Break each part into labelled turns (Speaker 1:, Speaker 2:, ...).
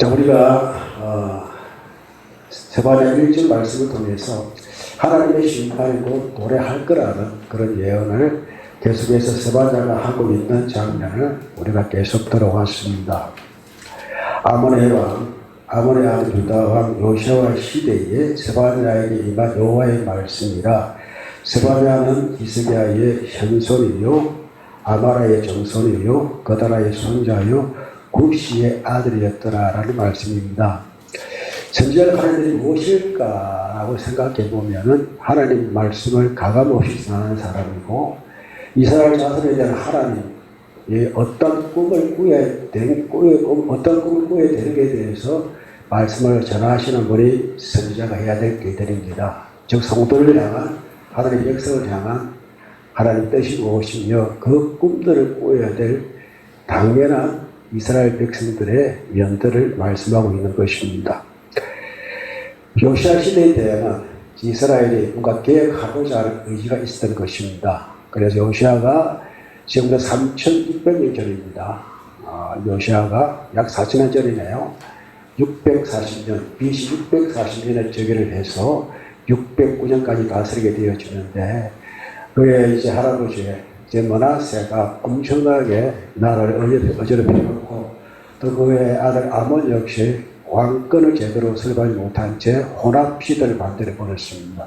Speaker 1: 자, 우리가 세바냐 1절 말씀을 통해서 하나님의 심판이 곧 도래할 거라는 그런 예언을 계속해서 세바냐가 하고 있는 장면을 우리가 계속 들어왔습니다. 아몬의 왕, 아몬의 아들 유다 왕 요시아 시대에 세바냐에게 임한 여호와의 말씀이라. 세바냐는 히스기야의 현손이요 아마라의 정손이요 거다라의 손자요 굽시의 아들이었더라라는 말씀입니다. 선지자가 하나님이 무엇일까라고 생각해 보면은 하나님 말씀을 가감없이 전하는 사람이고, 이스라엘 자손에 대한 하나님이 어떤 꿈을 꾸어야 되는 게 대해서 말씀을 전하시는 분이 선지자가 해야 될 일들입니다. 즉 성도를 향한 하나님의 백성을 향한 하나님 뜻이 무엇이며 그 꿈들을 꾸어야 될 당연한 이스라엘 백성들의 면들을 말씀하고 있는 것입니다. 요시아 시대 때는 이스라엘이 뭔가 계획하고자 하는 의지가 있었던 것입니다. 그래서 요시아가 지금부터 3600년 전입니다. 요시아가 약 4000년 전이네요. 640년, BC 640년에 즉위를 해서 609년까지 다스리게 되어지는데, 그의 이제 할아버지 이제 므낫세가 엄청나게 나라를 어지럽혀놓고, 또 그의 아들 아몬 역시 왕권을 제대로 설립하지 못한 채 혼합 시대를 만들어 버렸습니다.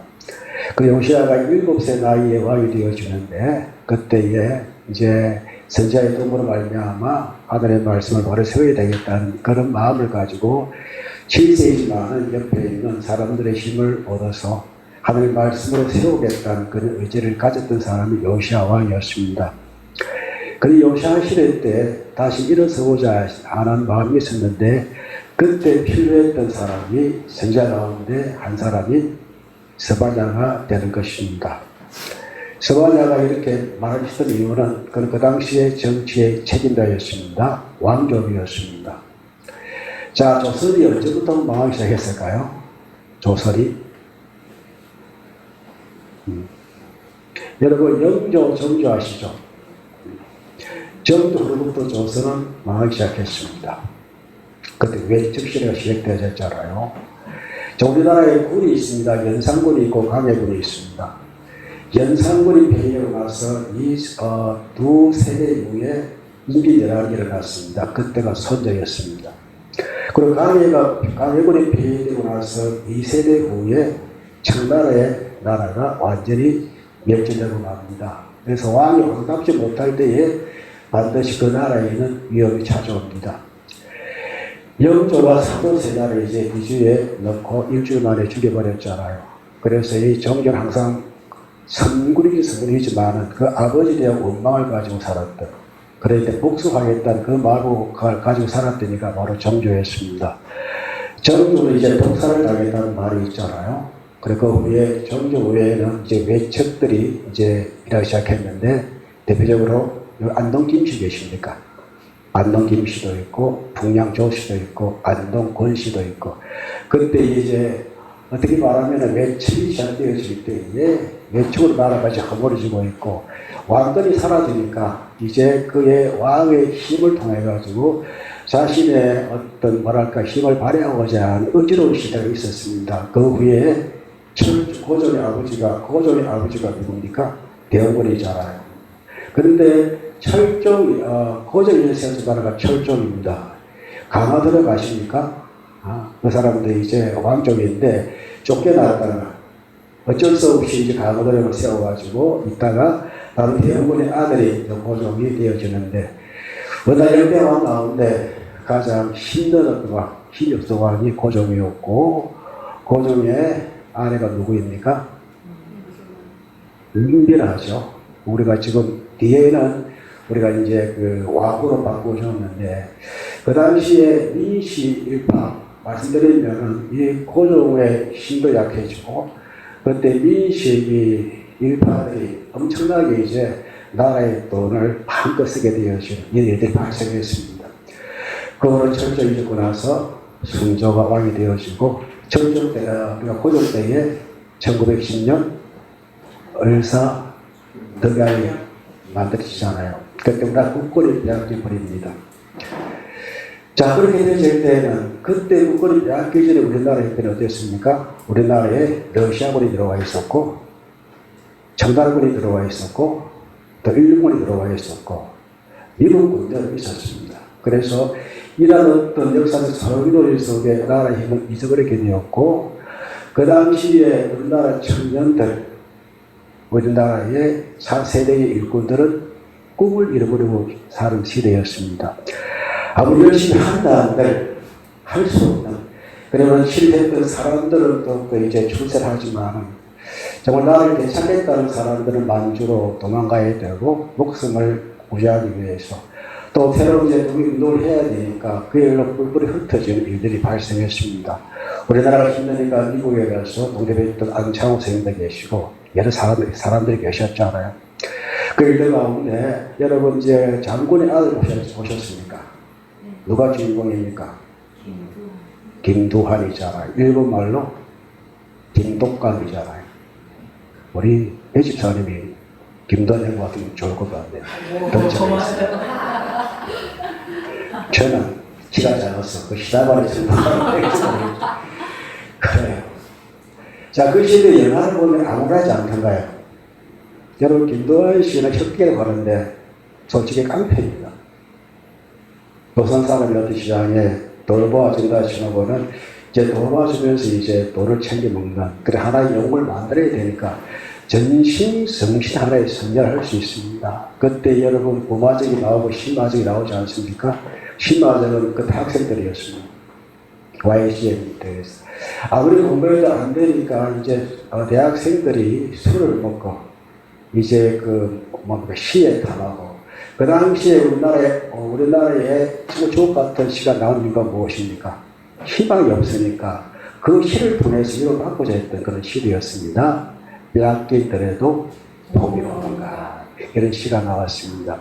Speaker 1: 그 요시아가 7세 나이에 왕이 되어지는데, 그때에 이제 선지자의 도움으로 말미암아 하나님의 말씀을 바로 세워야 되겠다는 그런 마음을 가지고 7세이지만은 옆에 있는 사람들의 힘을 얻어서 하나님의 말씀으로 세우겠다는 그런 의지를 가졌던 사람이 요시아 왕이었습니다. 그 요시아 시대 때 다시 일어서고자 하는 마음이 있었는데, 그때 필요했던 사람이 선지자 가운데 한 사람이 스바냐가 되는 것입니다. 스바냐가 이렇게 말하셨던 이유는 그 당시의 정치의 책임자였습니다. 왕족이었습니다. 자, 조선이 언제부터 망하기 시작했을까요? 조선이 여러분 영조, 정조 아시죠? 정조로부터 조선은 망하기 시작했습니다. 그때 외척시대가 시작되었잖아요. 우리나라에 군이 있습니다. 연산군이 있고 강해군이 있습니다. 연산군이 폐위하고 나서 이 두 세대 이후에 임기전환이 일어났습니다. 그때가 선조였습니다. 그리고 강해군이 폐위되고 나서 2세대 후에 청나라의 나라가 완전히 멸절되고 맙니다. 그래서 왕이 왕답지 못할 때에 반드시 그 나라에는 위협이 찾아옵니다. 영조와 사도세자를 이제 이주에 넣고 일주일 만에 죽여버렸잖아요. 그래서 이 정조는 항상 선군이지만은 그 아버지에 대한 원망을 가지고 살았던, 그런데 복수하겠다는 그 마음을 가지고 살았더니가 바로 정조였습니다. 정조는 이제 독살을 당했다는 말이 있잖아요. 그리고 그 후에 정조 후에는 이제 외척들이 이제 일하기 시작했는데, 대표적으로 안동 김씨 계십니까? 안동 김씨도 있고, 풍양 조씨도 있고, 안동 권씨도 있고, 그때 이제 어떻게 말하면 외척이 시작되어질 때에 외척으로 나라까지 허물어지고 있고, 왕권이 사라지니까 이제 그의 왕의 힘을 통해 가지고 자신의 어떤 뭐랄까 힘을 발휘하고자 하는 의지로운 시대가 있었습니다. 그 후에 고종의 아버지가 누굽니까? 대원군이잖아요. 그런데 고종이 세운 나라가 철종입니다. 강화도로 가십니까? 그 사람들이 이제 왕족인데 쫓겨나갔다는 거. 어쩔 수 없이 이제 강화도를 세워가지고 있다가 바로 대원군의 아들이 고종이 되어지는데, 워낙 열대왕 가운데 가장 힘든 왕, 힘이 없던 왕이 고종이었고, 고종의 아내가 누구입니까? 민비라죠. 우리가 지금 뒤에는 우리가 이제 그 왕으로 바꾸셨는데, 그 당시에 민씨 일파 말씀드리면은 이 고종의 힘도 약해지고, 그때 민씨 일파들이 엄청나게 이제 나라의 돈을 마음껏 쓰게 되어지는 이런 일들이 발생했습니다. 그거를 철저히 잊고 나서 순조가 왕이 되어지고, 정종 때가 우리가 고종 때에 1910년 을사 덕양이 만들어지잖아요. 그때 우리가 국권이 빼앗겨 버립니다. 자, 그렇게 되질 때는 그때 국권이 빼앗기 전에 우리나라 형편이 어땠습니까? 우리나라에 러시아군이 들어와 있었고, 청나라군이 들어와 있었고, 또 일본군이 들어와 있었고, 미국 군대도 있었습니다. 그래서 이런 어떤 역사적 서기놀이 속에 나라의 힘을 잊어버리게 되었고, 그 당시에 우리나라 청년들, 우리나라의 세대의 일꾼들은 꿈을 잃어버리고 사는 시대였습니다. 아무리 열심히 한다 한들 할 수 없는, 그러면 실패했던 사람들은 또 이제 출세를 하지만 정말 나를 되찾겠다는 사람들은 만주로 도망가야 되고 목숨을 구제하기 위해서 또 새로운 이제 운동을 해야 되니까 그 일로 뿔뿔이 흩어지는 일들이 발생했습니다. 우리나라가 힘드니까 미국에 가서 동대에 있던 안창호 선생님도 계시고 여러 사람들이 계셨잖아요. 그 일들 가운데 여러분 이제 장군의 아들 보셨습니까? 누가 주인공입니까? 김두한이잖아요. 일본 말로 김독감이잖아요. 우리 내 집사님이 김도현 같으면 좋을 것 같네요. 저는 키가 작아서 그 시다발에서 그래요. 자, 그 시대 영화를 보면 암울하지 않던가요? 여러분, 김도현 씨는 협기를 하는데 솔직히 깡패입니다. 도산사람이라든 시장에 돌 모아준다 신호고는 이제 돌 모아주면서 이제 돌을 챙겨 먹는, 그래 하나의 영웅을 만들어야 되니까 전신, 성신 하나의 선열할 수 있습니다. 그때 여러분 부마적이 나오고 신마적이 나오지 않습니까? 신마적은 그때 학생들이었습니다. YCM 때에서. 아무리 공부해도 안 되니까 이제 대학생들이 술을 먹고 이제 시에 탐하고, 그 당시에 우리나라에 주옥 같은 시가 나온 이유가 무엇입니까? 희망이 없으니까 그 시를 보내서 이로 바꾸자 했던 그런 시대였습니다. 빼앗기더라도 봄이 오는가, 이런 시가 나왔습니다.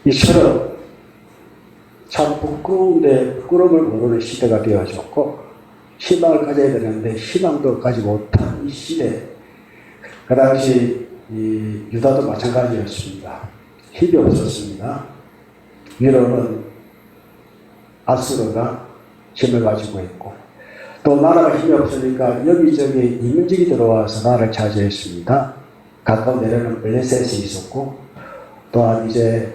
Speaker 1: 이처럼 참 부끄러운데 부끄러움을 모르는 시대가 되어졌고, 희망을 가져야 되는데 희망도 가지 못한 이 시대, 그 당시 이 유다도 마찬가지였습니다. 힘이 없었습니다. 위로는 아수르가 힘을 가지고 있고, 또 나라가 힘이 없으니까 여기저기 이민족이 들어와서 나라를 차지했습니다. 가까운 데는 블레셋이 있었고, 또한 이제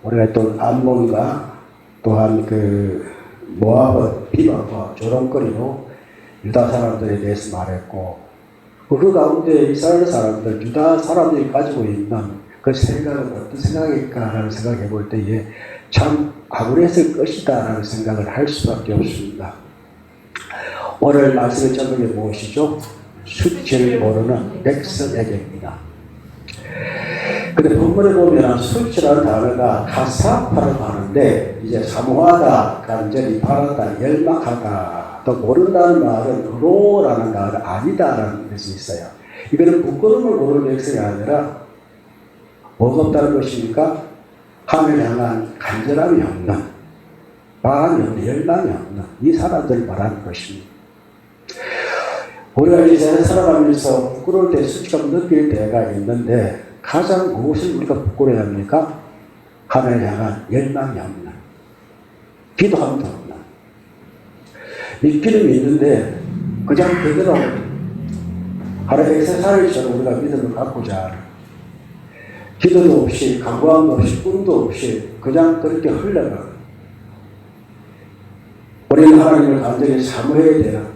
Speaker 1: 우리가 했던 암몬과 또한 그 모압은 비방과 조롱거리로 유다 사람들에 대해서 말했고, 그 가운데 이스라엘 사람들, 유다 사람들이 가지고 있는 그 생각은 어떤 생각일까라는 생각해 볼 때에 참 악울했을 것이다 라는 생각을 할 수밖에 없습니다. 오늘 말씀의 제목이 무엇이죠? 수치를 모르는 백성에게입니다. 근데 본문에 보면 수치라는 단어가 카사파라고 하는데, 이제 사모하다, 간절히 바라다, 열망하다, 또 모른다는 말은 로라는 단어는 아니다라는 뜻이 있어요. 이거는 부끄러움을 모르는 백성이 아니라 뭐가 없다는 것입니까? 하늘 향한 간절함이 없는, 마음이 없는, 열망이 없는 이 사람들을 말하는 것입니다. 우리가 이 세상에 살아가면서 부끄러울 때 수치감 느낄 때가 있는데, 가장 무엇을 우리가 부끄러워야 합니까? 하늘 향한 열망이 없는, 기도함도 없는, 믿기는 믿는데 그냥 그대로 하루 액세서리처럼 우리가 믿음을 갖고자 하는, 기도도 없이, 간구함도 없이, 꿈도 없이 그냥 그렇게 흘러가는, 우리는 하나님을 간절히 사모해야 되는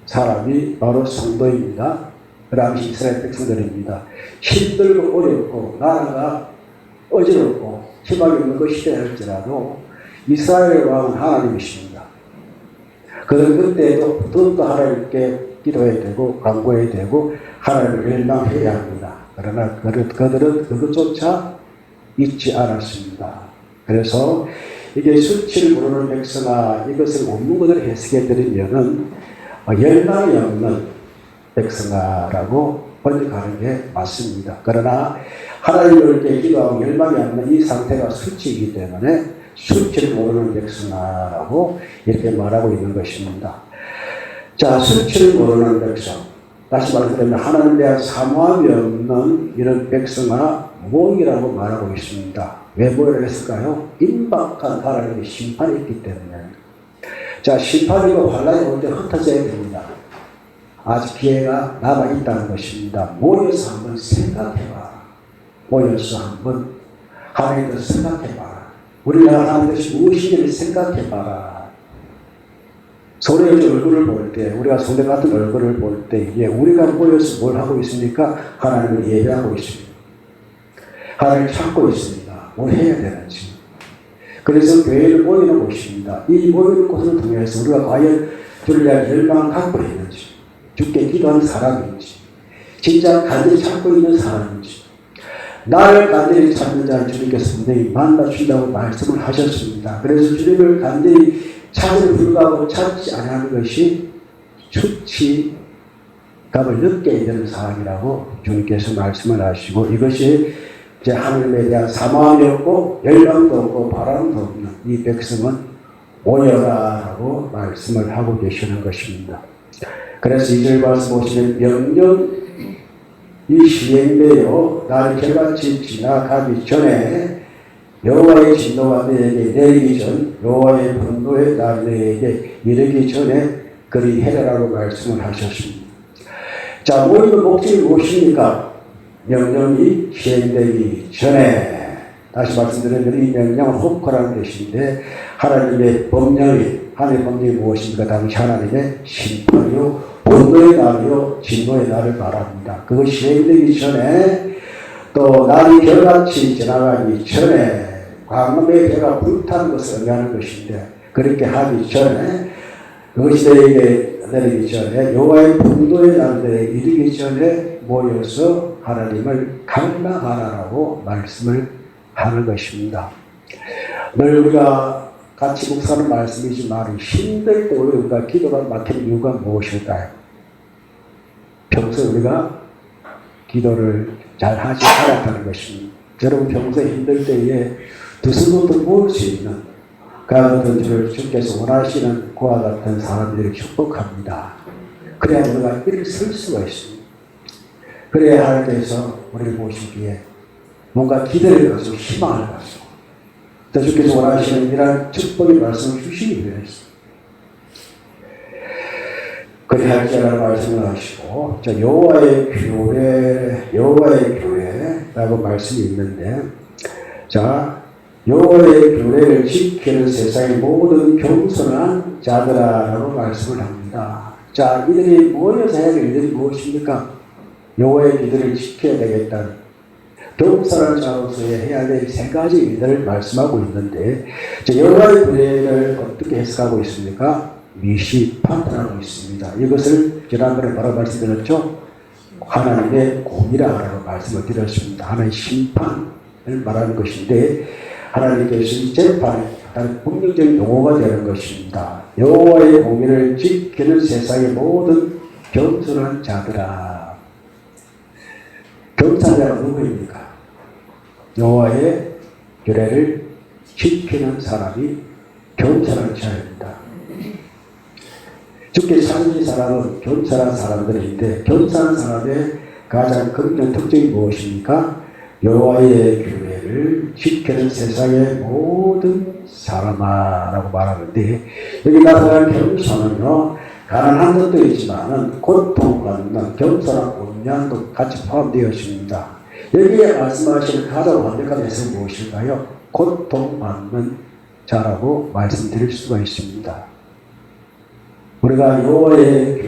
Speaker 1: 사람이 바로 성도입니다. 그 당시 이스라엘 백성들입니다. 힘들고 어렵고 나라가 어지럽고 희망이 없는 그 시대일지라도 이스라엘 왕은 하나님이십니다. 그들은 그때도 더욱더 하나님께 기도해야 되고 간구해야 되고 하나님을 열망해야 합니다. 그러나 그들은 그것조차 잊지 않았습니다. 그래서 이게 수치를 모르는 백성아, 이것을 원문으로 해석해 드리면은 열망이 없는 백성아라고 번역하는 게 맞습니다. 그러나 하나님을 위해 기도하고 열망이 없는 이 상태가 수치이기 때문에 수치를 모르는 백성아라고 이렇게 말하고 있는 것입니다. 자, 수치를 모르는 백성, 다시 말하면 하나님에 대한 사모함이 없는 이런 백성아 무엇이라고 말하고 있습니다. 왜 모여라 했을까요? 임박한 하나님의 심판이 있기 때문에. 자, 심판이고 환란이 올 때 흩어져야 됩니다. 아직 기회가 남아있다는 것입니다. 모여서 한번 생각해봐. 모여서 한번 하나님에 대해서 생각해봐라. 우리가 하나님에 대해서 무엇인지를 생각해봐라. 소리의 얼굴을 볼 때, 우리가 성대 같은 얼굴을 볼 때, 이게 우리가 모여서 뭘 하고 있습니까? 하나님을 예배하고 있습니다. 하나님을 찾고 있습니다. 뭘 해야 되는지. 그래서 교회를 모이는 곳입니다. 이 모이는 곳을 통해서 우리가 과연 주를 위한 열망을 갖고 있는지, 주께 기도하는 사람인지, 진짜 간절히 찾고 있는 사람인지, 나를 간절히 찾는 자를 주님께서 분명히 만나준다고 말씀을 하셨습니다. 그래서 주님을 간절히 찾을 불구하고 찾지 않는 것이 수치감을 느끼게 되는 상황이라고 주님께서 말씀을 하시고, 이것이 이제 하나님에 대한 사모함이 없고 열망도 없고 바람도 없는 이 백성은 오여라라고 말씀을 하고 계시는 것입니다. 그래서 2절 말씀 보시면 명령이 시행되어 날이 개같이 지나가기 전에 여호와의 진노가 너에게 내리기 전, 여호와의 분노의 날이 너에게 이르기 전에 그리 해라라고 말씀을 하셨습니다. 자, 모이는 목적이 무엇입니까? 명령이 시행되기 전에. 다시 말씀드리면 이 명령은 호크라는 뜻인데, 하나님의 법령이, 하나님의 법령이 무엇입니까? 당시 하나님의 심판이요, 분노의 날이요, 진노의 날을 말합니다. 그것이 시행되기 전에, 또 날이 겨같이 지나가기 전에, 광명의 배가 불타는 것을 의미하는 것인데, 그렇게 하기 전에, 그것이 너에게 내리기 전에, 여호와의 분노의 날에 이르기 전에 모여서 하나님을 갈망하라라고 말씀을 하는 것입니다. 늘 우리가 같이 묵상하는 말씀이지만 힘들 때 우리가 기도가 막히는 이유가 무엇일까요? 평소에 우리가 기도를 잘 하지 않았다는 것입니다. 여러분 평소에 힘들 때에 두 손부터 모을 수 있는 그와 같은 줄을 주께서 원하시는 그와 같은 사람들을 축복합니다. 그래야 우리가 일을 쓸 수가 있습니다. 그래야 하나님께서 우리를 보시기에 뭔가 기대를 가지고 희망을 가지고 또 주께서 원하시는 이러한 축복의 말씀을 주시기 위해서 그래야 할 자라는 말씀을 하시고, 자, 여호와의 교회라고 말씀이 있는데, 자, 여호와의 교회를 지키는 세상의 모든 겸손한 자들아라고 말씀을 합니다. 자, 이들이 모여서 해야 될 일들이 무엇입니까? 여호와의 기도를 지켜야 되겠다는 겸손한 자로서의 해야 될 세 가지 일들을 말씀하고 있는데, 여호와의 교회를 어떻게 해석하고 있습니까? 미시파트라고 있습니다. 이것을 지난번에 바로 말씀드렸죠. 하나님의 공의라고 말씀을 드렸습니다. 하나님의 심판을 말하는 것인데, 하나님께서 이 재판에 국민적인 용어가 되는 것입니다. 여호와의 공의를 지키는 세상의 모든 겸손한 자들아. 겸손한 자가 누구입니까? 여호와의 규례를 지키는 사람이 겸손한 자입니다. 주께 찾는 사람은 겸손한 사람들인데, 겸손한 사람의 가장 큰 특징이 무엇입니까? 여호와의 규례를 지키는 세상의 모든 사람아라고 말하는데, 여기 나타난 겸손은요, 가난한 것도 있지만은 고통받는 겸손한 온양도 같이 포함되어 있습니다. 여기에 말씀하시는 가장 완벽한 해석은 무엇일까요? 고통받는 자라고 말씀드릴 수가 있습니다. 우리가 여호와의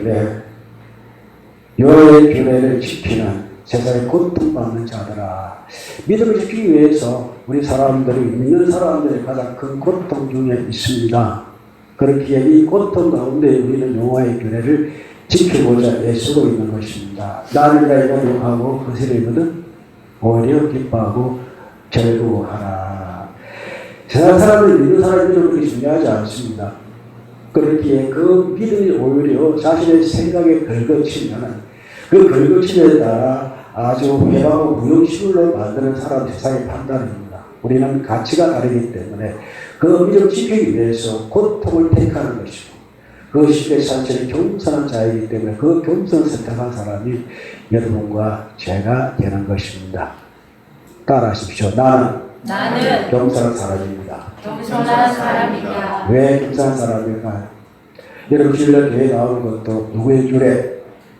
Speaker 1: 규례를 지키는 세상에 고통받는 자들아. 믿음을 지키기 위해서 우리 사람들이, 믿는 사람들의 가장 큰 고통 중에 있습니다. 그렇기에 이 고통 가운데 우리는 여호와의 규례를 지키고자 애쓰고 있는 것입니다. 나를 위하여 노력하고 그것을 이루거든 오히려 기뻐하고 즐거워하라. 세상 사람들, 믿는 사람이 그렇게 중요하지 않습니다. 그렇기에 그 믿음이 오히려 자신의 생각에 걸거치면 그 걸거침에 따라 아주 회방하고 무용시물로 만드는 사람 세상의 판단입니다. 우리는 가치가 다르기 때문에 그 믿음을 지키기 위해서 고통을 택하는 것이고, 그것이 자체는 겸손한 자이기 때문에 그 겸손을 선택한 사람이 여러분과 제가 되는 것입니다. 따라하십시오. 나는
Speaker 2: 나는
Speaker 1: 겸손한 사람입니다.
Speaker 2: 겸손한 사람이다.
Speaker 1: 왜 겸손한 사람일까요? 여러분 주일날 교회 나오는 것도 누구의 줄에?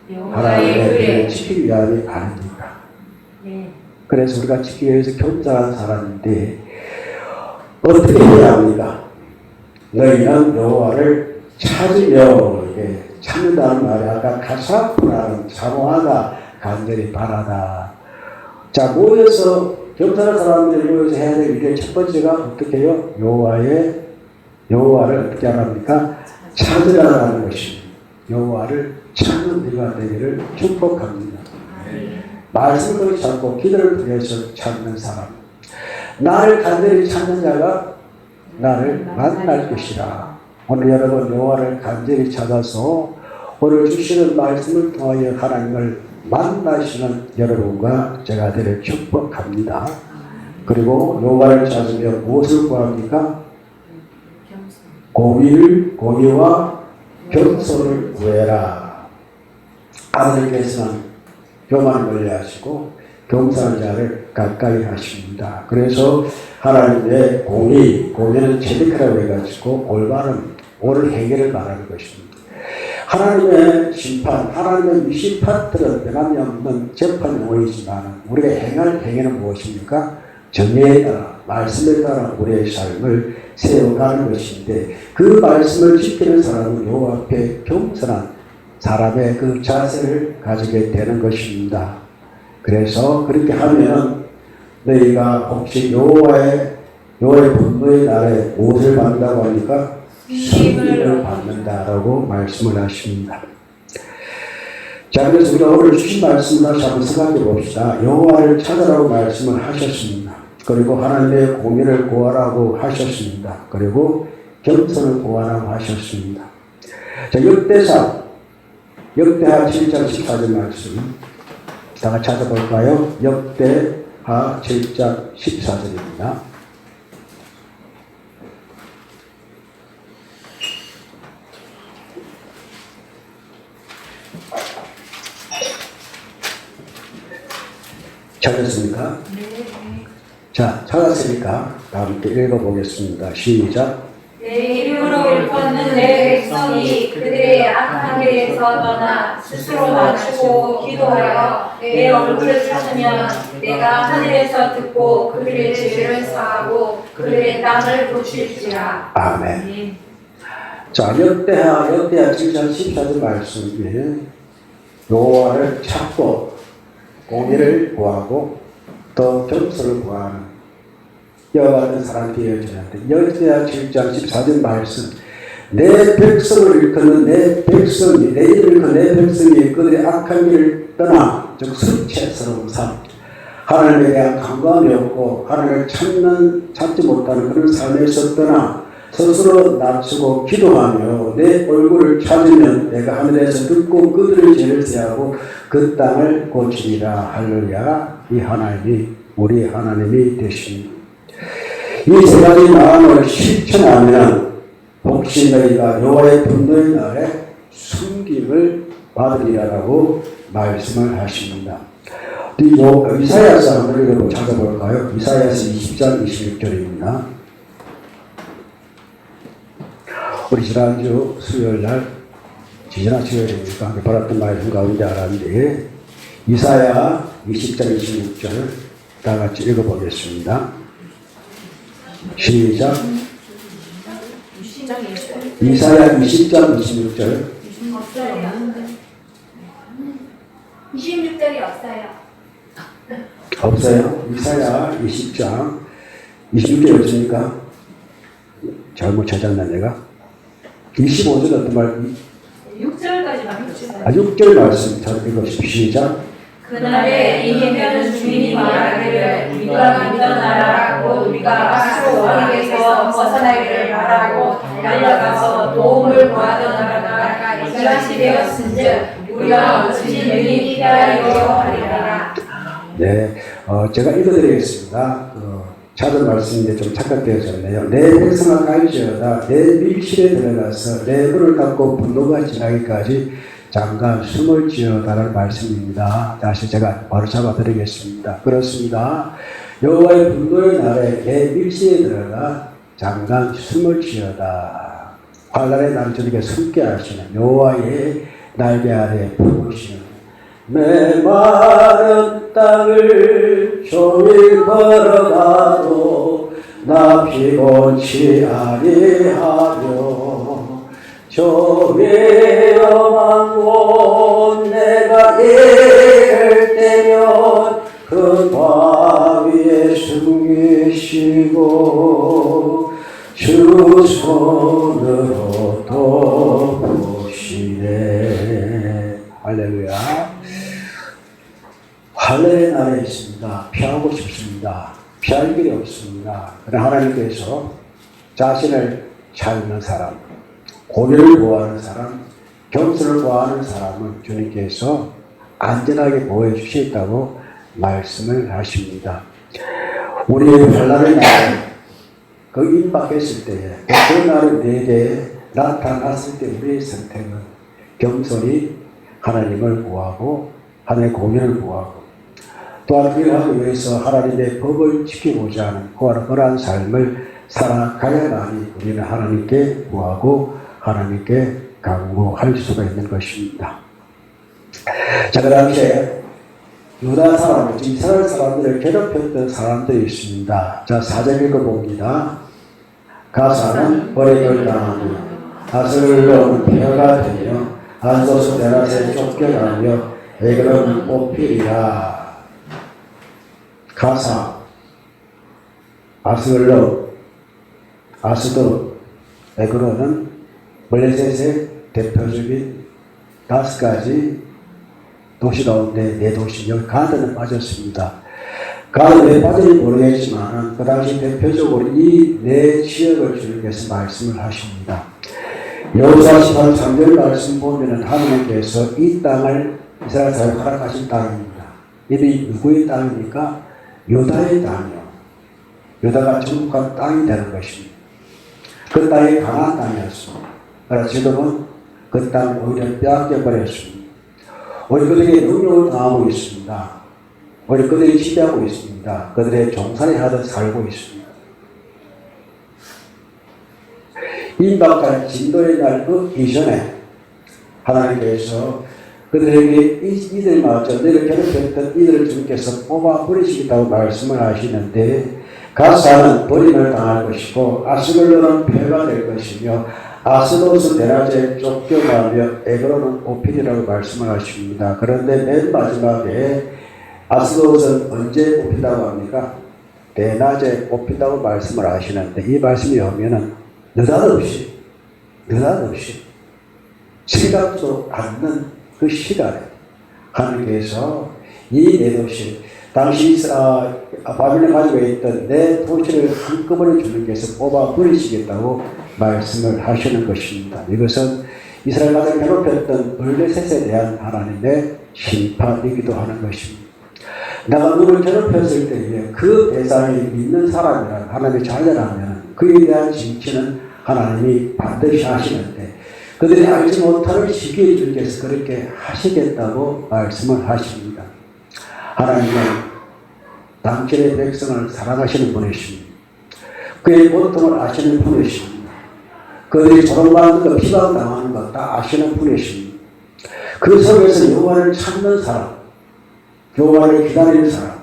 Speaker 1: 하나님의
Speaker 2: 여호와의
Speaker 1: 규례를 지키기 위함이 아닙니까?
Speaker 2: 네.
Speaker 1: 그래서 우리가 지키기 위해서 겸손한 사람인데 어떻게 해야 합니까? 너희는 여호와를 찾으며, 이게 찾는다는 말이 아까 가사프라는 사모하다, 간절히 바라다. 자, 모여서 겸손한 사람들이 모여서 해야 될 일의 첫 번째가 어떻게 해요? 여호와를 어떻게 합니까? 찾으라는 것입니다. 여호와를 찾는 우리가 되기를 축복합니다. 말씀을 찾고 기도를 통해서 찾는 사람, 나를 간절히 찾는 자가 나를 만날 것이라. 오늘 여러분 여호와를 간절히 찾아서 오늘 주시는 말씀을 통하여 하나님을 만나시는 여러분과 제가 되기를 축복합니다. 그리고 여호와를 찾으며 무엇을 구합니까? 공의와 겸손을 구해라. 하나님께서는 교만을 멀리하시고 겸손한 자를 가까이 하십니다. 그래서 하나님의 공의는 제대로라고 해가지고 올바른 옳은 행위를 말하는 것입니다. 하나님의 심판, 하나님의 심판들은 변함이 없는 재판 용어이지만 우리가 행할 행위는 무엇입니까? 정의에 따라, 말씀에 따라 우리의 삶을 세워가는 것인데 그 말씀을 지키는 사람은 여호와 앞에 겸손한 사람의 그 자세를 가지게 되는 것입니다. 그래서 그렇게 하면 너희가 혹시 여호와의 분노의 날에 무엇을 받는다고 하니까? 승리를 받는다라고 말씀을 하십니다. 자, 그래서 우리가 오늘 주신 말씀을 다시 한번 생각해 봅시다. 여호와를 찾으라고 말씀을 하셨습니다. 그리고 하나님의 공의를 구하라고 하셨습니다. 그리고 겸손을 구하라고 하셨습니다. 자, 역대하 7장 14절 말씀 다 같이 찾아볼까요? 역대하 7장 14절입니다. 찾았습니까?
Speaker 2: 네.
Speaker 1: 자, 찾았으니까 다 함께 읽어보겠습니다. 시작.
Speaker 2: 내 이름으로 일컫는 내 백성이 그들의 악한 길에서 떠나 스스로 맞추고 기도하여 내 얼굴을 찾으면 내가 하늘에서 듣고 그들의 죄를 사하고 그들의 땅을 고칠지라.
Speaker 1: 아멘.
Speaker 2: 네.
Speaker 1: 자, 역대하 7장 14절 말씀에 여호와를 찾고 공의를 구하고 또 겸손을 구하는 이와 같은 사람이 되어져야 돼. 역대하 7장 14절 말씀, 내 백성을 일컫는 내 백성이, 내 이름을 일컫는 내 백성이 그들의 악한 길을 떠나, 즉 수치스러운 삶, 하나님에 대한 감감이 없고 하나님을 찾지 못하는 그런 삶에서 떠나 스스로 낮추고 기도하며 내 얼굴을 찾으면 내가 하늘에서 듣고 그들의 죄를 사하고 그 땅을 고치리라. 할렐루야. 이 하나님이 우리 하나님이 되십니다. 이 세 가지 마음을 실천하면 혹시 너희가 여호와의 분노의 날에 숨김을 받으리라고 말씀을 하십니다. 이사야서 한번 찾아볼까요? 이사야서 20장 26절입니다. 우리 지난주 수요일날 지난 수요일이니까 받았던 말씀 가운데 알았는데 이사야 20장 26절 다 같이 읽어보겠습니다. 시작. 이사야 20장 26절.
Speaker 2: 26절이 없어요.
Speaker 1: 없어요? 이사야 20장 26절 없습니까? 잘못 찾았나 내가? 25절 어떤 말?
Speaker 2: 6절까지만 보시면
Speaker 1: 6절 말씀 잘 읽어보십시오. 시작.
Speaker 2: 그날에 이기면 주인이 말하기를 우리가 밀어나라고 우리가 스스로 왕에게서 벗어나기를 바라고 달려가서 도움을 구하던 나라가 이같이 되었은즉 우리가 어찌 능히 피하리려 하리라.
Speaker 1: 네, 제가 읽어드리겠습니다. 찾은 말씀인데 좀 착각되어졌네요. 내 백성아 갈지어다 내 밀실에 들어가서 내 문을 닫고 분노가 지나기까지 잠깐 숨을 지어달라는 말씀입니다. 다시 제가 바로 잡아드리겠습니다. 그렇습니다. 여호와의 분노의 날에 개 밀실에 들어가 장강 숨을 쉬어다. 환난의 날 저에게 숨게 하시는 여호와의 날개 아래 품으시는 메마른 땅을 종일 걸어가도 나 피곤치 아니하며 저기여 망고 내가 이를 때면 그 바위에 숨기시고 주 손으로 덮으시네. 할렐루야. 할례의 날에 있습니다. 피하고 싶습니다. 피할 길이 없습니다. 그러나 하나님께서 자신을 찾는 사람, 고뇌를 구하는 사람, 겸손을 구하는 사람을 주님께서 안전하게 보호해 주시겠다고 말씀을 하십니다. 우리 환난의 날에 그 임박했을 때에 그 날이 우리에게 나타났을 때 우리의 선택은 겸손히 하나님을 구하고 하나님의 공의를 구하고 또한 그를 하기 위해서 하나님의 법을 지키고자 하는 그러한 삶을 살아가야만이 우리는 하나님께 구하고 하나님께 강구할 수가 있는 것입니다. 자, 그 당시에 유다 사람들, 이스라엘 사람들을 괴롭혔던 사람들이 있습니다. 자, 4절 읽어봅니다. 가사는 버림을 당하며 아스글론은 폐허가 되며 안소스 데라스에 쫓겨나며 에그론은 뽑히리라. 가사, 아스글론, 아스도, 에그론은 블레셋의 대표적인 5가지 도시 가운데 4도시, 여기 가드는 빠졌습니다. 가드 왜 빠졌는지 모르겠지만 그 당시 대표적으로 이 4지역을 주님께서 말씀을 하십니다. 여호수아 18장 말씀 보면은 하나님께서 이 땅을 이스라엘 사람에게 허락하신 땅입니다. 이게 누구의 땅입니까? 유다의 땅이요. 유다가 정복한 땅이 되는 것입니다. 그 땅이 강한 땅이었습니다. 그래서 지금은 그 땅을 오히려 빼앗겨 버렸습니다. 오히려 그들에게 능력을 당하고 있습니다. 오히려 그들이 지배하고 있습니다. 그들의 종살이 하듯 살고 있습니다. 임박한 진도의 날 그 이전에 하나님께서 그들에게 이들마저 너희를 괴롭혔던 이들을 주님께서 뽑아 버리시겠다고 말씀을 하시는데 가사는 버림을 당할 것이고 아스글론은 폐허가 될 것이며 아스도스 데라제에 쫓겨나며 에그론은 뽑히리라고 말씀을 하십니다. 그런데 맨 마지막에 아스도스는 언제 뽑힌다고 합니까? 대낮에 뽑힌다고 말씀을 하시는데 이 말씀이 오면은 느닷없이 생각도 않는 그 시간에 하나님께서 이 4도시 당시 바빌론 가지고 있던 4도시를 한꺼번에 주님께서 뽑아 버리시겠다고 말씀을 하시는 것입니다. 이것은 이스라엘 가족을 괴롭혔던 블레셋에 대한 하나님의 심판이기도 하는 것입니다. 내가 누구를 괴롭혔을 때에 그 대상이 믿는 사람이라 하나님의 자녀라면 그에 대한 징치는 하나님이 반드시 하시는데 그들이 알지 못하는 시기에 주님께서 그렇게 하시겠다고 말씀을 하십니다. 하나님은 당신의 백성을 사랑하시는 분이십니다. 그의 고통을 아시는 분이십니다. 그들이 조롱받는 것, 비방당하는 것 다 아시는 분이십니다. 그 속에서 여호와를 찾는 사람, 여호와를 기다리는 사람,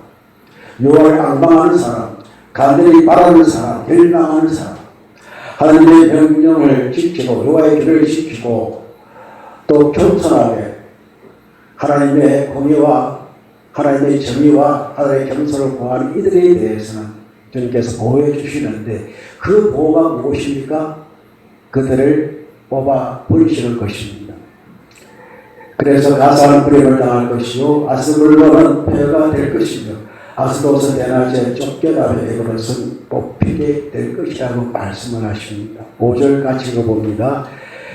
Speaker 1: 여호와를 앙망하는 사람, 간절히 바라는 사람, 열망하는 사람, 하나님의 명령을 지키고 여호와의 길을 지키고 또 겸손하게 하나님의 공의와 하나님의 정의와 하나님의 겸손을 구하는 이들에 대해서는 주님께서 보호해 주시는데 그 보호가 무엇입니까? 그들을 뽑아 버리시는 것입니다. 그래서 가사는 버림을 당할 것이요 아스글론은 폐허가 될 것이며 아스도스 대낮에 쫓겨나며 에그론은 뽑히게 될 것이라고 말씀을 하십니다. 5절 같이 읽어봅니다.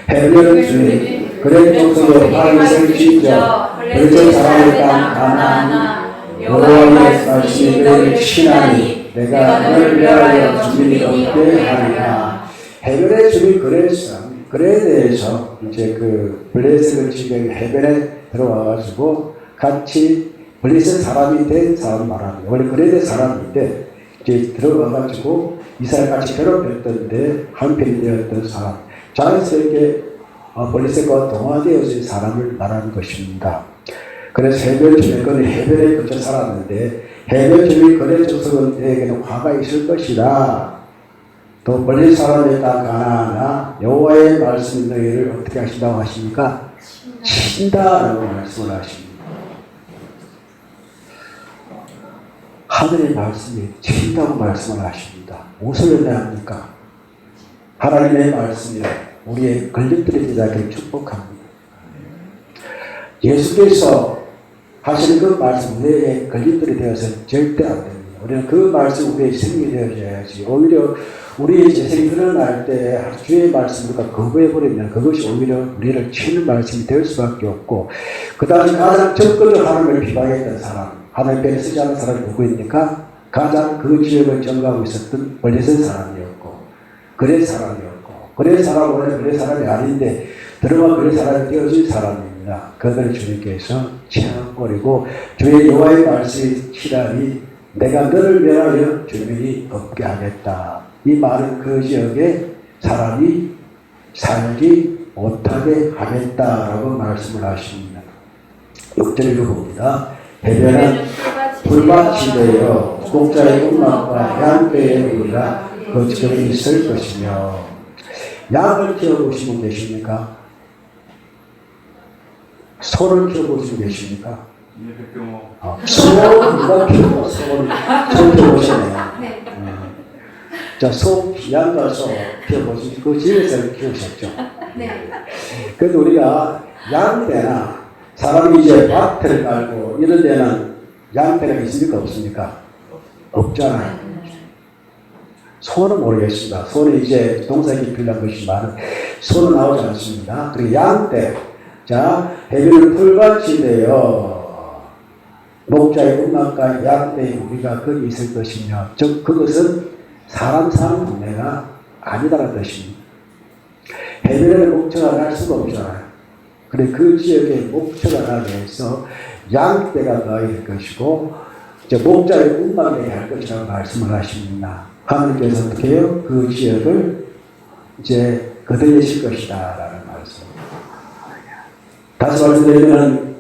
Speaker 1: 해변 주님 그래 동서로 바위를 지켜 별적 사람의 땅 가나안 여호와의 말씀이 너를 친하니 내가 너를 위하여 주민이 없게 하리라. 해변의 주민 그래에 대해서 이제 그 블레셋을 지금 해변에 들어와가지고 같이 블레셋 사람이 된 사람 말합니다. 원래 그래야 될 사람인데 이제 들어가가지고 이스라엘같이 괴롭혔던데 한편이 되었던 사람, 자연스럽게 블레셋과 동화되어진 사람을 말하는 것입니다. 그래서 해변 주민권은 해변에 그쳐 살았는데 해변 주민권의 조석원에게는 화가 있을 것이다. 또 블레셋 사람에 따라 가나하나 여호와의 말씀이 너희를 어떻게 하신다고 하십니까? 친다라고 말씀을 하십니다. 하늘의 말씀이 친다고 말씀을 하십니다. 무엇을 의미합니까? 하나님의 말씀이 우리의 걸림돌이 되게 축복합니다. 예수께서 하시는 그 말씀 우리의 걸림돌이 되어서는 절대 안 됩니다. 우리는 그 말씀 우리의 생명이 되어져야지. 오히려 우리의 재생이 드러날 때 주의 말씀을 우리가 거부해버리면 그것이 오히려 우리를 치는 말씀이 될 수밖에 없고, 그 당시 가장 적극적으로 하나님을 비방했던 사람, 하나님 편에 쓰지 않은 사람이 누구입니까? 가장 그 지역을 정가하고 있었던 블레셋 사람이었고, 그레 사람이었고, 그레 사람은 원래 그레 사람이 아닌데 들어가 그레 사람이 되어진 사람입니다. 그들을 주님께서 채워버리고 주의 여호와의 말씀이 치라니 내가 너를 멸하여 주민이 없게 하겠다. 이 말은 그 지역에 사람이 살지 못하게 하겠다라고 말씀을 하십니다. 6절 읽어봅니다. 해변은 풀밭이 되어 목자의 꿈막과 양떼의 우리가 그 지역에 있을 것이며. 양을 키워보시면 계십니까? 소를 키워보시면 계십니까? 소 누가 키우고 소를 키워보시네요. 자, 소, 양과 소 키워보시면 그 집에서 키우셨죠. 그래서 우리가 양떼나 사람이 이제 밭을 깔고 이런 데는 양떼가 있습니까? 없습니까? 없잖아요. 소는 모르겠습니다. 소는 이제 동사기 필요한 것이지만 소는 나오지 않습니다. 그리고 양떼. 자, 해변은 풀밭이 되어 목자의 음악과 양떼의 우리가 거기 있을 것이며, 즉 그것은 사람 사는 동네가 아니다라는 뜻입니다. 해변에는 목자가 날 수가 없잖아요. 그래 그 지역에 목자가 나게 해서 양떼가 나일 것이고 이제 목자의 음악에 할 것이라고 말씀을 하십니다. 하나님께서 어떻게 해요? 그 지역을 이제 거둬내실 것이다 라는 말씀. 다시 말씀드리면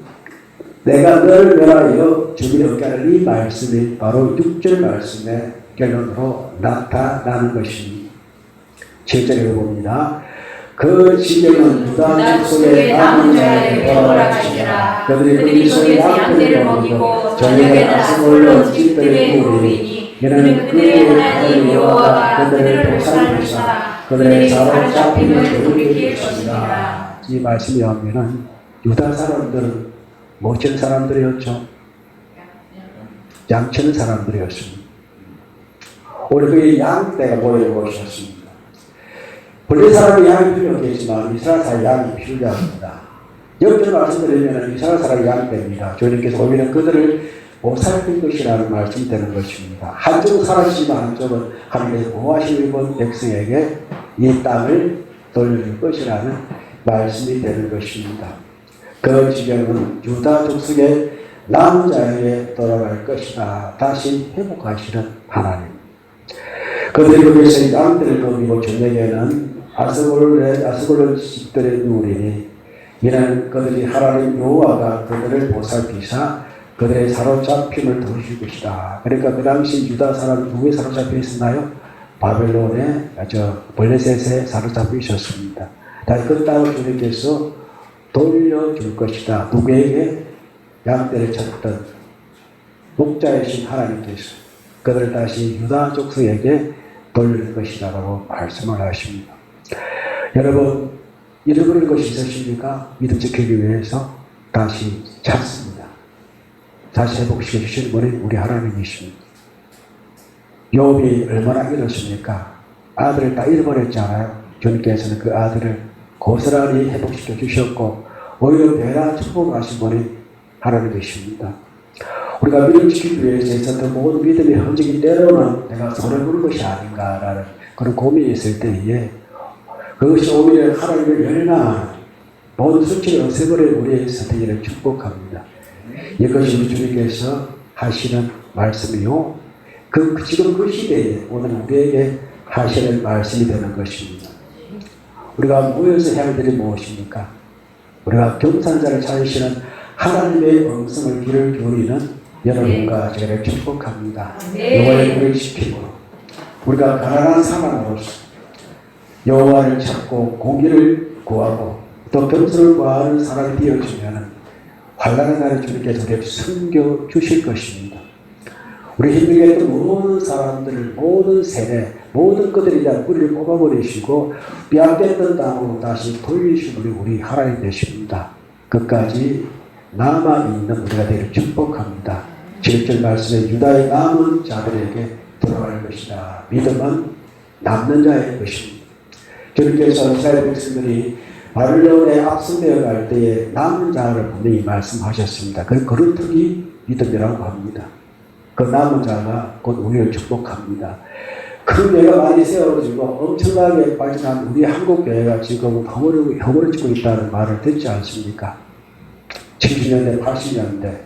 Speaker 1: 내가 너를 멸하여 주민이 없게 하는 이 말씀이 바로 6절 말씀의 결론으로 나타나는 것입니다. 7절에 봅니다. 그 지경은 유다 족속의 남은 자에게 돌아가시니라. 그들이 거기서 양떼를 먹이고 저녁에 아스골론 집들의 무리니 이는 그들의 하나님 여호와가 그들을 보살피사 그들의 사로잡힘을 돌이킬 것이다. 이 말씀이 하면은 유다 사람들은 무엇인 사람들이었죠? 양치는 사람들이었습니다. 오늘 그 양떼가 모이는 곳이었습니다. 블레셋 사람이 양이 필요 없겠지만 이스라엘 사람이 양이 필요합니다. 여기서 말씀드리면 이스라엘 사람이 양떼입니다. 주님께서 오히려 그들을 보살필 것이라는 말씀이 되는 것입니다. 한쪽은 사라지지만 한쪽은 하나님의 보호하심을 입은 백성에게 이 땅을 돌려줄 것이라는 말씀이 되는 것입니다. 그 지경은 유다 족속의 남은 자에게 돌아갈 것이다. 다시 회복하시는 하나님. 그들이 거기서 양떼를 거기고 저녁에는 아스골론 집들의 누리니 이는 그들이 하나님 여호와가 그들을 보살피사 그들의 사로잡힘을 도우실 것이다. 그러니까 그 당시 유다 사람 누구에 사로잡혀 있었나요? 바벨론에 블레셋에 사로잡혀 있었습니다. 다시 그 땅을 주님께서 돌려줄 것이다. 누구에게? 양떼를 찾던 목자이신 하나님께서 그들을 다시 유다 족속에게 돌릴 것이다 라고 말씀을 하십니다. 여러분, 잃어버릴 것이 있으십니까? 믿음 지키기 위해서 다시 찾습니다. 다시 회복시켜 주시는 분이 우리 하나님이십니다. 욥이 얼마나 잃었습니까? 아들을 다 잃어버렸잖아요. 주님께서는 그 아들을 고스란히 회복시켜 주셨고 오히려 배나 축복하신 분이 하나님이십니다. 우리가 믿음 지키기 위해서 있었던 모든 믿음의 흔적이 때로는 내가 손해 보는 것이 아닌가라는 그런 고민이 있을 때에 그것이 오히려 하나님을 멸망하는 모든 수치를 없애버리는 우리의 선택을 축복합니다. 이것이 우리 주님께서 하시는 말씀이요. 지금 그 시대에 오늘 우리에게 하시는 말씀이 되는 것입니다. 우리가 모여서 해야 할 일이 무엇입니까? 우리가 경산자를 찾으시는 하나님의 음성을 귀를 기울이는 여러분과 저를 축복합니다. 여호와의 불을 지키고 우리가 가난한 사람으로서 여호와를 찾고 공기를 구하고 또 병수를 구하는 사람이 되어지면 환난의 날에 주님께서 우리에게 숨겨 주실 것입니다. 우리 힘들게 했던 모든 사람들을 모든 세대 모든 것들이 다 뿌리를 뽑아버리시고 뺨 뺐던 땅으로 다시 돌리시는 우리 하나님 되십니다. 끝까지 남아있는 우리가 되기를 축복합니다. 7절 말씀에 유다의 남은 자들에게 돌아갈 것이다. 믿음은 남는 자의 것입니다. 주님께서 이스라엘 백성들이 바벨론에 압송되어 갈 때에 남은 자를 분명히 말씀하셨습니다. 그 그릇들이 믿음이라고 합니다. 그 남은 자가 곧 우리를 축복합니다. 큰 교회가 많이 세워지고 엄청나게 발전한 우리 한국교회가 지금 허물어지고 있다는 말을 듣지 않습니까? 70년대, 80년대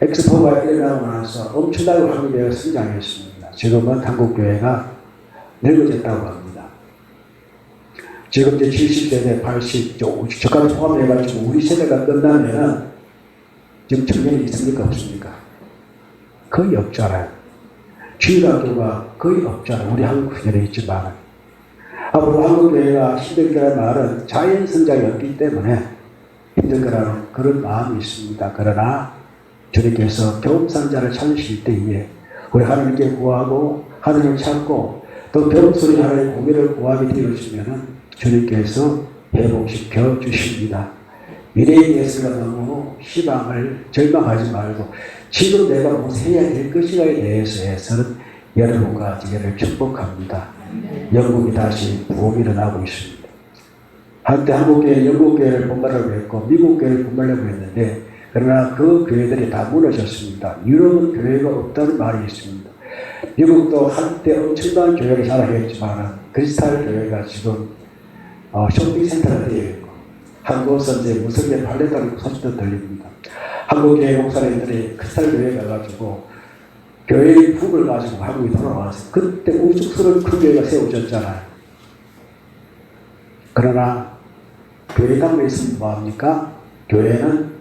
Speaker 1: 엑스포가 일어나고 나서 엄청나게 한국교회가 성장했습니다. 지금은 한국교회가 늙어졌다고 합니다. 지금 이제 70세대, 80, 저까지 포함해가지고 우리 세대가 끝나면 지금 청년이 있습니까? 없습니까? 거의 없잖아요. 주일학교가 거의 없잖아요. 우리 한국교회에 있지만. 앞으로 한국교회가 힘들 거라는 말은 자연 성장이 없기 때문에 힘들 거라는 그런 마음이 있습니다. 그러나 주님께서 경산자를 찾으실 때에 우리 하나님께 구하고 하나님을 찾고 또 병소리 하나님의 공의를 구하게 되어지면 주님께서 회복시켜 주십니다. 미래에 대해서 너무 희망을 절망하지 말고 지금 내가 무엇을 해야 될 것인가에 대해서는 여러분과 저를 축복합니다. 영국이 다시 부흥이 일어나고 있습니다. 한때 한국교회, 영국교회를 본받으려고 했고 미국교회를 본받으려고 했는데 그러나 그 교회들이 다 무너졌습니다. 유럽은 교회가 없다는 말이 있습니다. 미국도 한때 엄청난 교회를 자랑했지만 크리스탈 교회가 지금 쇼핑센터가 되어 있고 한국에서 이제 무슬림 발레단이 소식도 들립니다. 한국교회 목사님들이 크리스탈 교회에 가가지고 교회의 부를 가지고 한국에 돌아와서 그때 우죽스러운 큰 교회가 세워졌잖아요. 그러나 교회가 있으면 뭐합니까? 교회는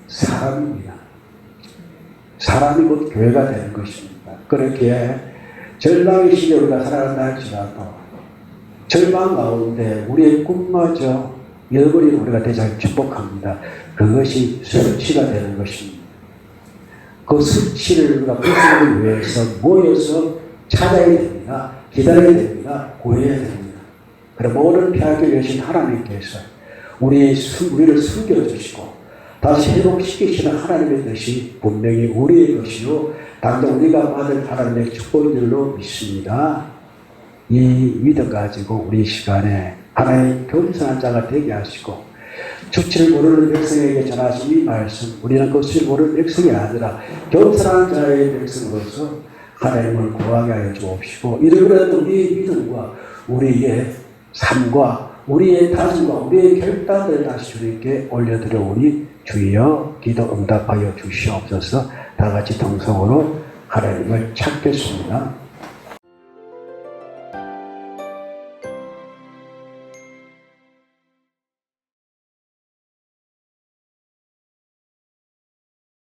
Speaker 1: 사람입니다. 사람이 곧 교회가 되는 것입니다. 그렇게 절망의 시대에 우리가 살아간다 할지라도 절망 가운데 우리의 꿈마저 잃어버리는 우리가 대장 축복합니다. 그것이 수치가 되는 것입니다. 그 수치를 우리가 벗어나기 위해서 모여서 찾아야 됩니다. 기다려야 됩니다. 구해야 됩니다. 그럼 모든 피하기 위해서 하나님께서 우리를 숨겨주시고 다시 회복시키시는 하나님의 뜻이 분명히 우리의 것이요 당장 우리가 받을 하나님의 축복인 줄로 믿습니다. 이 믿음 가지고 우리 시간에 하나님 겸손한 자가 되게 하시고 주치를 모르는 백성에게 전하신 이 말씀 우리는 그 수치를 모르는 백성이 아니라 겸손한 자의 백성으로서 하나님을 구하게 하여 주옵시고 이러한 우리의 믿음과 우리의 삶과 우리의 다짐과 우리의 결단을 다시 주님께 올려드려오니 주여 기도 응답하여 주시옵소서. 다 같이 동성으로 하나님을 찾겠습니다.